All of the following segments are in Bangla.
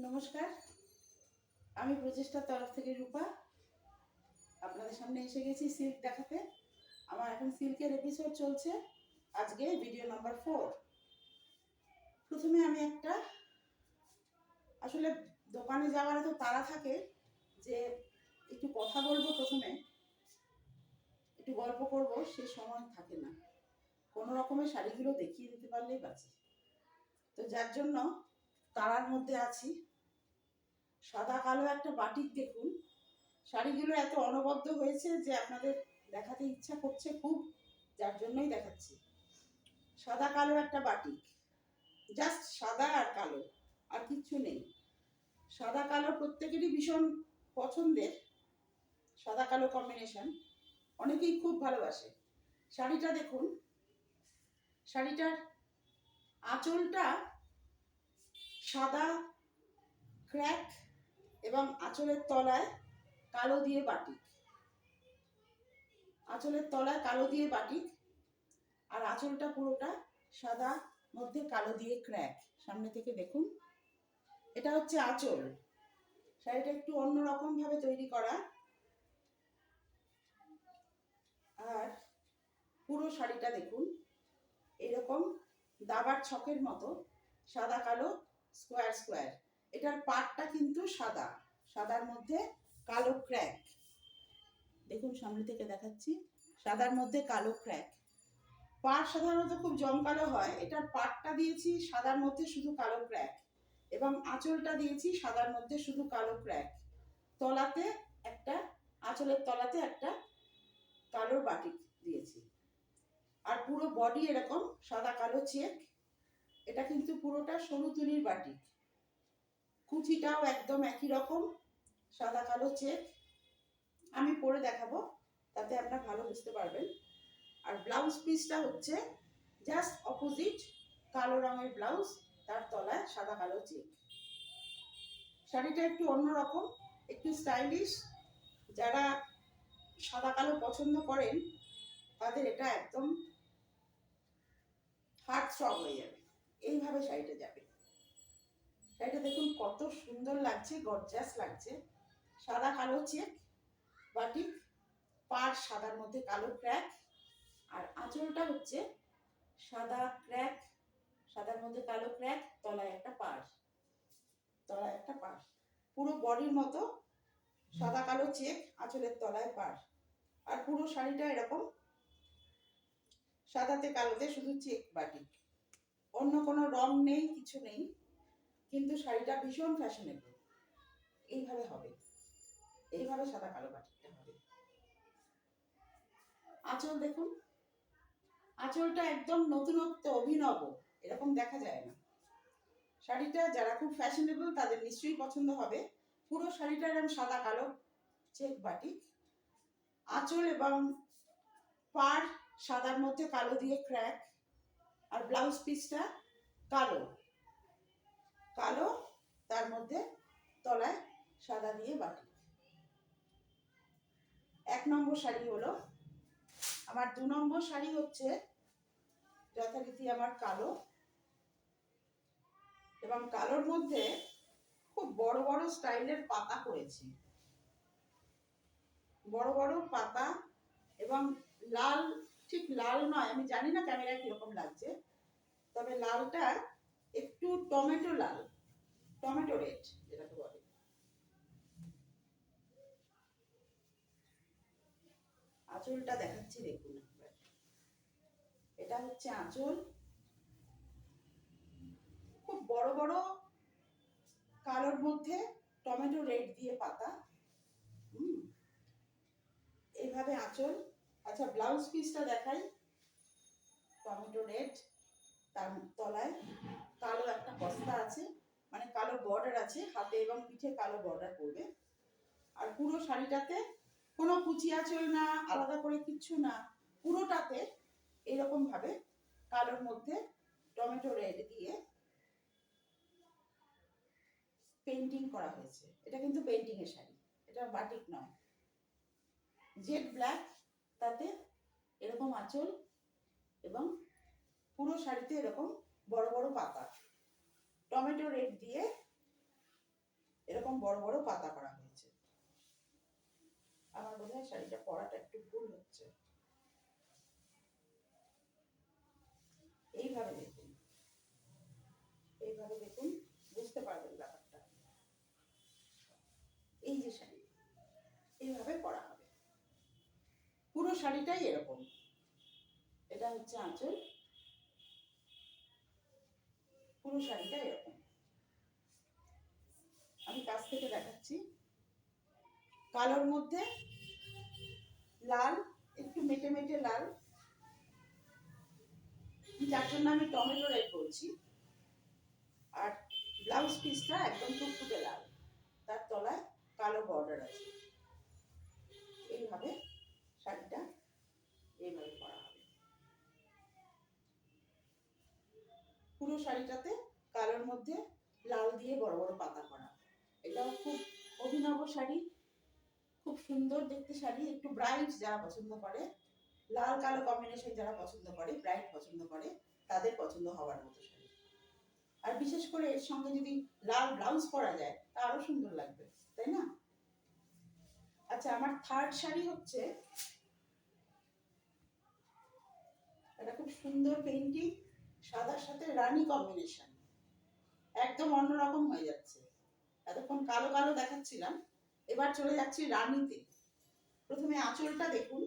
নমস্কার, আমি প্রচেষ্টার তরফ থেকে রূপা আপনাদের সামনে এসে গেছি সিল্ক দেখাতে। আমার এখন সিল্কের এপিসোড চলছে, আজকে ভিডিও নাম্বার 4। প্রথমে আমি আসলে দোকানে যাওয়ার এত তাড়া থাকে যে একটু কথা বলবো, প্রথমে একটু গল্প করব, সে সময় থাকে না। কোনো রকমের শাড়িগুলো দেখিয়ে দিতে পারলেই বাঁচি, তো যার জন্য তাড়ার মধ্যে আছি। সাদা কালো একটা বাটিক দেখুন, শাড়িগুলো এত অনবদ্য হয়েছে যে আপনাদের দেখাতে ইচ্ছা করছে খুব, যার জন্যই দেখাচ্ছি। সাদা কালো একটা বাটিক, জাস্ট সাদা আর কালো, আর কিচ্ছু নেই। সাদা কালো প্রত্যেকেরই ভীষণ পছন্দের, সাদা কালো কম্বিনেশন অনেকেই খুব ভালোবাসে। শাড়িটা দেখুন, শাড়িটার আঁচলটা সাদা ক্র্যাক এবং আঁচলের তলায় কালো দিয়ে বাটিক, আঁচলের তলায় কালো দিয়ে বাটিক, আর আঁচলটা পুরোটা সাদা, মধ্যে কালো দিয়ে ক্র্যাক। সামনে থেকে দেখুন, এটা হচ্ছে আঁচল। শাড়িটা একটু অন্যরকম ভাবে তৈরি করা, আর পুরো শাড়িটা দেখুন এরকম দাবার ছকের মতো সাদা কালো স্কোয়ার স্কোয়ার। এটার পাটটা কিন্তু সাদা, সাদার মধ্যে কালো ক্র্যাক। দেখুন সামনে থেকে দেখাচ্ছি, সাদার মধ্যে কালো ক্র্যাক। পাট সাধারণত খুব জমকালো হয়, এটার পাটটা দিয়েছি সাদার মধ্যে শুধু কালো ক্র্যাক, এবং আঁচলটা দিয়েছি সাদার মধ্যে শুধু কালো ক্র্যাক। তলাতে একটা, আঁচলের তলাতে একটা কালো বাটিক দিয়েছি, আর পুরো বডি এরকম সাদা কালো চেক। এটা কিন্তু পুরোটা সরু তুলির বাটিক, কুচিটাও একদম একই রকম সাদা কালো চেক। আমি পরে দেখাবো, তাতে আপনারা ভালো বুঝতে পারবেন। আর ব্লাউজ পিসটা হচ্ছে জাস্ট অপোজিট, কালো রঙের ব্লাউজ, তার তলায় সাদা কালো চেক। শাড়িটা একটু অন্যরকম, একটু স্টাইলিশ। যারা সাদা কালো পছন্দ করেন তাদের এটা একদম হার্ট স্ট্রং হয়ে যাবে, এইভাবে শাড়িটা যাবে। শাড়িটা দেখুন কত সুন্দর লাগছে, গর্জাস লাগছে। সাদা কালো চেক বাটিক, পাড় সাদার মধ্যে কালো ক্র্যাক, আর আঁচলটা হচ্ছে সাদা ক্র্যাক, সাদার মধ্যে কালো ক্র্যাক, তলায় একটা পাড়, তলায় একটা পাড়। পুরো বডির মতো সাদা কালো চেক, আঁচলের তলায় পাড়। আর পুরো শাড়িটা এরকম সাদাতে কালোতে শুধু চেক বাটিক, অন্য কোনো রং নেই, কিছু নেই, কিন্তু শাড়িটা ভীষণ ফ্যাশনেবল। এইভাবে হবে, এইভাবে সাদা কালো বাটিকটা হবে। আঁচল দেখুন, আঁচলটা একদম নতুনত্ব, অভিনব, এরকম দেখা যায় না। শাড়িটা যারা খুব ফ্যাশনেবল তাদের নিশ্চয়ই পছন্দ হবে। পুরো শাড়িটা এরকম সাদা কালো চেক বাটিক, আঁচল এবং পাড় সাদার মধ্যে কালো দিয়ে ক্র্যাক, আর ব্লাউজ পিসটা কালো কালো, তার মধ্যে তলায় সাদা দিয়ে বাটিক। 1 নম্বর শাড়ি হলো। আমার 2 নম্বর শাড়ি হচ্ছে যথারীতি আমার কালো, এবং কালোর মধ্যে খুব বড় বড় স্টাইলের পাতা করেছি, বড় বড় পাতা, এবং লাল, ঠিক লাল নয়, আমি জানি না ক্যামেরায় কিরকম লাগছে, তবে লালটা একটু টমেটো লাল, টমেটো রেড যেটাকে বলে। আঁচলটা দেখাচ্ছি দেখুন একবার, এটা হচ্ছে আঁচল। খুব বড় বড় কালোর মধ্যে টমেটো রেড দিয়ে পাতা, এইভাবে আঁচল। আচ্ছা ব্লাউজ পিসটা দেখাই, টমেটো রেড, তার তলায় কালো একটা বস্তা আছে, মানে কালো বর্ডার আছে, হাতে এবং পিঠে কালো বর্ডার পড়বে। আর পুরো শাড়িটাতে কোনো কুচি আঁচল না, আলাদা করে কিচ্ছু না, পুরোটাতে এরকম ভাবে কালোর মধ্যে টমেটো রেড দিয়ে পেন্টিং করা হয়েছে। এটা কিন্তু পেন্টিং এর শাড়ি, এটা বাটিক নয়। জেড ব্ল্যাক, তাতে এরকম আঁচল, এবং পুরো শাড়িতে এরকম বড় বড় পাতা টমেটো রেড দিয়ে এরকম বড় বড় পাতা করা হয়েছে। আমার বোধহয় শাড়িটা পরাটা একটু ভুল হচ্ছে। এইভাবে দেখুন, এইভাবে দেখুন, বুঝতে পারবেন ব্যাপারটা। এই যে শাড়ি এইভাবে পরা হবে, পুরো শাড়িটাই এরকম। এটা হচ্ছে আঁচল, পুরো শাড়িটা এরকম। আমি কাছ থেকে দেখাচ্ছি। কালোর মধ্যে লাল, একটু মেটে মেটে লাল, যার জন্য আমি টমেটো রেড বলছি। আর ব্লাউজ পিসটা একদম টুকটুকে লাল, তার তলায় কালো বর্ডার আছে। এইভাবে শাড়িটা এইভাবে করা হবে। পুরো শাড়িটাতে কালোর মধ্যে লাল দিয়ে বড় বড় পাতা করা। এটাও খুব অভিনব শাড়ি, খুব সুন্দর দেখতে শাড়ি। একটু ব্রাইট যারা পছন্দ করে, লাল কালো কম্বিনেশন যারা পছন্দ করে, ব্রাইট পছন্দ করে, তাদের পছন্দ হওয়ার মতো শাড়ি। আর বিশেষ করে এর সঙ্গে যদি লাল ব্লাউজ পরা যায় তা আরো সুন্দর লাগবে, তাই না? আচ্ছা, আমার থার্ড শাড়ি হচ্ছে এটা খুব সুন্দর পেইন্টিং, সাদার সাথে রানী কম্বিনেশন, একদম অন্যরকম হয়ে যাচ্ছে। এতক্ষণ কালো কালো দেখাচ্ছিলাম, এবার চলে যাচ্ছি রানীতে। প্রথমে আঁচলটা দেখুন,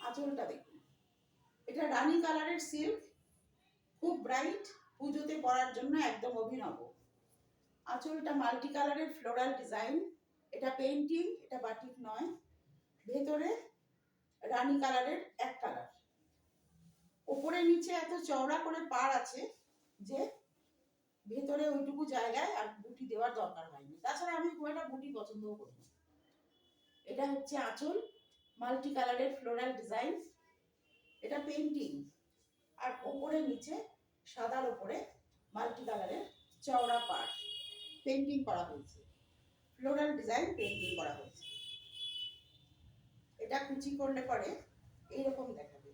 আঁচলটা দেখুন। এটা রানী কালারের সিল্ক, খুব ব্রাইট, পুজোতে পরার জন্য একদম অভিনব। আঁচলটা মাল্টি কালারের ফ্লোরাল ডিজাইন। এটা পেইন্টিং, এটা বাটিক নয়। ভেতরে রানী কালারের এক কালার, ওপরে নিচে এত চওড়া করে পাড় আছে যে ভেতরে ওইটুকু জায়গায় আর বুটি দেওয়ার দরকার হয়নি। তাছাড়া আমি খুব একটা বুটি পছন্দও করি না। এটা হচ্ছে আঁচল, মাল্টি কালারের ফ্লোরাল ডিজাইন। এটা পেইন্টিং, আর ওপরে নিচে সাদার ওপরে মাল্টি কালারের চওড়া পাড় পেইন্টিং করা হয়েছে, ফ্লোরাল ডিজাইন পেইন্টিং করা হয়েছে। এটা কুচি করলে পরে এইরকম দেখাবে।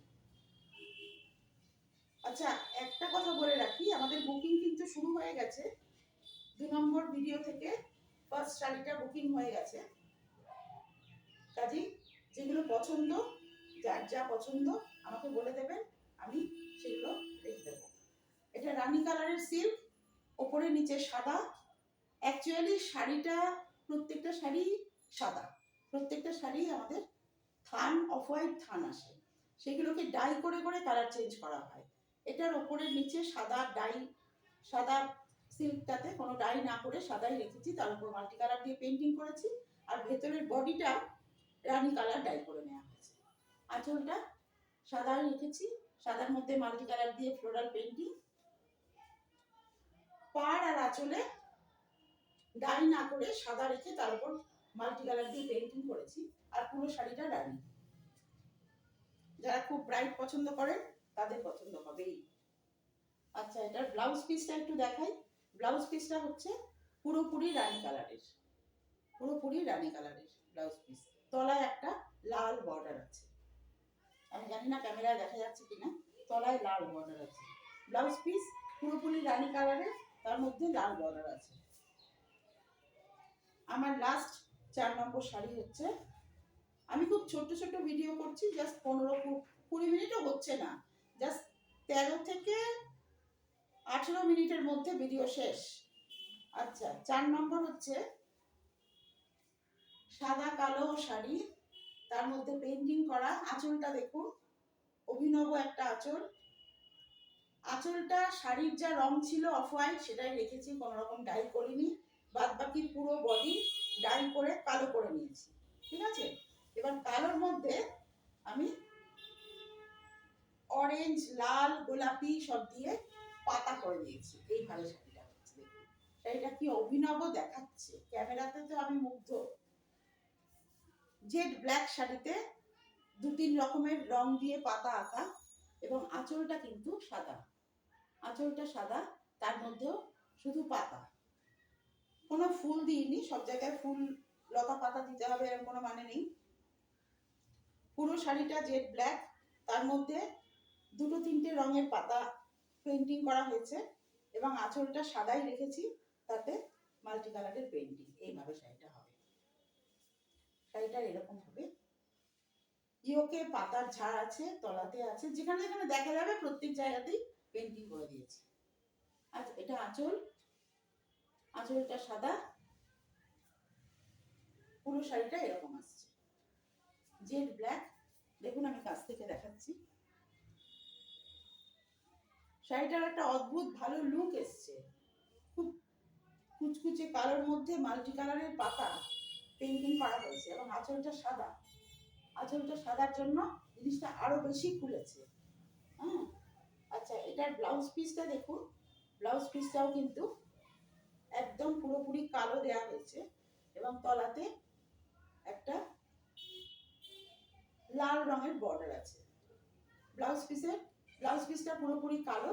আচ্ছা, একটা কথা বলে রাখি, আমাদের বুকিং কিন্তু শুরু হয়ে গেছে। 2 নম্বর ভিডিও থেকে ফার্স্ট শাড়িটা বুকিং হয়ে গেছে। কাজেই যেগুলো পছন্দ, যার যা পছন্দ আমাকে বলে দেবেন, আমি সেগুলো রেখে দেবো। এটা রানী কালারের সিল্ক, ওপরে নিচে সাদা। অ্যাকচুয়ালি শাড়িটা, প্রত্যেকটা শাড়ি সাদা, প্রত্যেকটা শাড়ি আমাদের থান অফ হোয়াইট থান আসে, সেগুলোকে ডাই করে করে কালার চেঞ্জ করা হয়। এটার ওপরে নিচে সাদা ডাই, সাদা সিল্কটাতে কোনো ডাই না করে সাদাই রেখেছি, তার উপর মাল্টি কালার দিয়ে পেইন্টিং করেছি। আর ভেতরের বডিটা রানী কালার ডাই করে নেওয়া হয়েছে। আঁচলটা সাদা রেখেছি, সাদার মধ্যে মাল্টি কালার দিয়ে ফ্লোরাল পেইন্টিং। পাড় আর আঁচলে ডাই না করে সাদা রেখে তার উপর মাল্টি কালার দিয়ে পেইন্টিং করেছি। আর পুরো শাড়িটা রানী। যারা খুব ব্রাইট পছন্দ করেন তাদের পছন্দ হবেই। আচ্ছা, এটার ব্লাউজ পিসটা একটু দেখাই। ব্লাউজ পিসটা হচ্ছে পুরোপুরি রানী কালারের, পুরোপুরি রানী কালারের ব্লাউজ পিস। তলায় একটা লাল বর্ডার আছে, আমি জানি না ক্যামেরায় দেখা যাচ্ছে কিনা, তলায় লাল বর্ডার আছে। ব্লাউজ পিস পুরোপুরি রানী কালারের, তার মধ্যে লাল বর্ডার আছে। আমার লাস্ট 4 নম্বর শাড়ি হচ্ছে, আমি খুব ছোট্ট ছোট্ট ভিডিও করছি, জাস্ট 15-20 মিনিটও হচ্ছে না, জাস্ট 13 থেকে 18 মিনিটের মধ্যে ভিডিও শেষ। আচ্ছা, 4 নম্বর হচ্ছে সাদা কালো শাড়ি, তার মধ্যে পেইন্টিং করা। আঁচলটা দেখুন, অভিনব একটা আঁচল। আঁচলটা শাড়ির যা রং ছিল অফ হোয়াইট, সেটাই রেখেছি, কোনো রকম ডাই করিনি। বাদ বাকি পুরো বডি ডাই করে কালো করে নিয়েছি, ঠিক আছে? এবার কালোর মধ্যে আমি অরেঞ্জ, লাল, গোলাপি সব দিয়ে পাতা করে দিয়েছি। এইভাবে শাড়িটা হচ্ছে, দেখুন শাড়িটা কি অভিনব দেখাচ্ছে, ক্যামেরাতে তো আমি মুগ্ধ। জেড ব্ল্যাক শাড়িতে 2-3 রকমের রং দিয়ে পাতা আঁকা, এবং আঁচলটা কিন্তু সাদা, আঁচলটা সাদা, তার মধ্যেও শুধু পাতা, কোনো ফুল দিইনি। সব জায়গায় ফুল, লতা পাতা দিতে হবে এরকম কোনো মানে নেই। পুরো শাড়িটা জেড ব্ল্যাক, তার মধ্যে 2-3টে রঙের পাতা পেইন্টিং করা হয়েছে, এবং আঁচলটা সাদাই রেখেছি। তাতে মাল্টি কালারের পেন্টিং। এইভাবে শাড়িটা হবে, শাড়িটার এরকম হবে। ইয়োকে পাতার ঝাড় আছে, তলাতে আছে, যেখানে যেখানে দেখা যাবে প্রত্যেক জায়গাতেই পেন্টিং করে দিয়েছি। আচ্ছা, এটা আঁচল, আঁচলটা সাদা, পুরো শাড়িটা এরকম আসছে জেড ব্ল্যাক। দেখুন আমি কাছ থেকে দেখাচ্ছি, শাড়িটার একটা অদ্ভুত ভালো লুক এসছে। খুব কুচকুচে কালোর মধ্যে মাল্টি কালারের পাতা পেন্টিং করা হয়েছে এবং আঁচলটা সাদা। আঁচলটা সাদার জন্য জিনিসটা আরো বেশি খুলেছে। হ্যাঁ, আচ্ছা, এটার ব্লাউজ পিসটা দেখুন। ব্লাউজ পিসটাও কিন্তু একদম পুরোপুরি কালো দেয়া হয়েছে এবং তলাতে একটা লাল রঙের বর্ডার আছে। ব্লাউজ পিসটা পুরোপুরি কালো,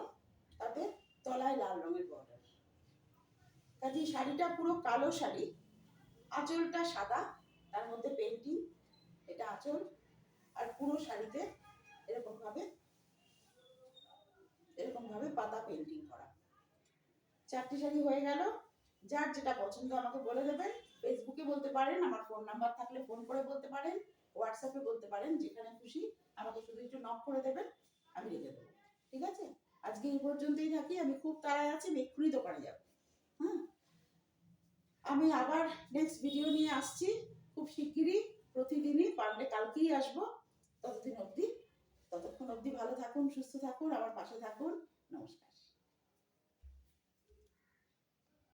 তাতে তলায় লাল রঙের বর্ডার। কাজে শাড়িটা পুরো কালো শাড়ি, আঁচলটা সাদা, তার মধ্যে পেন্টিং। এটা আঁচল, আর পুরো শাড়িতে এরকম ভাবে পাতা পেন্টিং করা। চারটি শাড়ি হয়ে গেল। যার যেটা পছন্দ আমাকে বলে দেবেন। ফেসবুকে বলতে পারেন, আমার ফোন নাম্বার থাকলে ফোন করে বলতে পারেন, হোয়াটসঅ্যাপে বলতে পারেন, যেখানে খুশি আমাকে শুধু একটু নক করে দেবেন, আমি রেখে দেবো। ঠিক আছে, আজকে এই পর্যন্তই থাকি। আমি খুব তাড়ায় আছি, আমি এক্ষুনি দোকানে যাবো। হ্যাঁ, আমি আবার নেক্সট ভিডিও নিয়ে আসছি খুব শিগগিরই, প্রতিদিনই, পারলে কালকেই আসবো। ততক্ষণ অবধি ভালো থাকুন, সুস্থ থাকুন, আমার পাশে থাকুন। নমস্কার।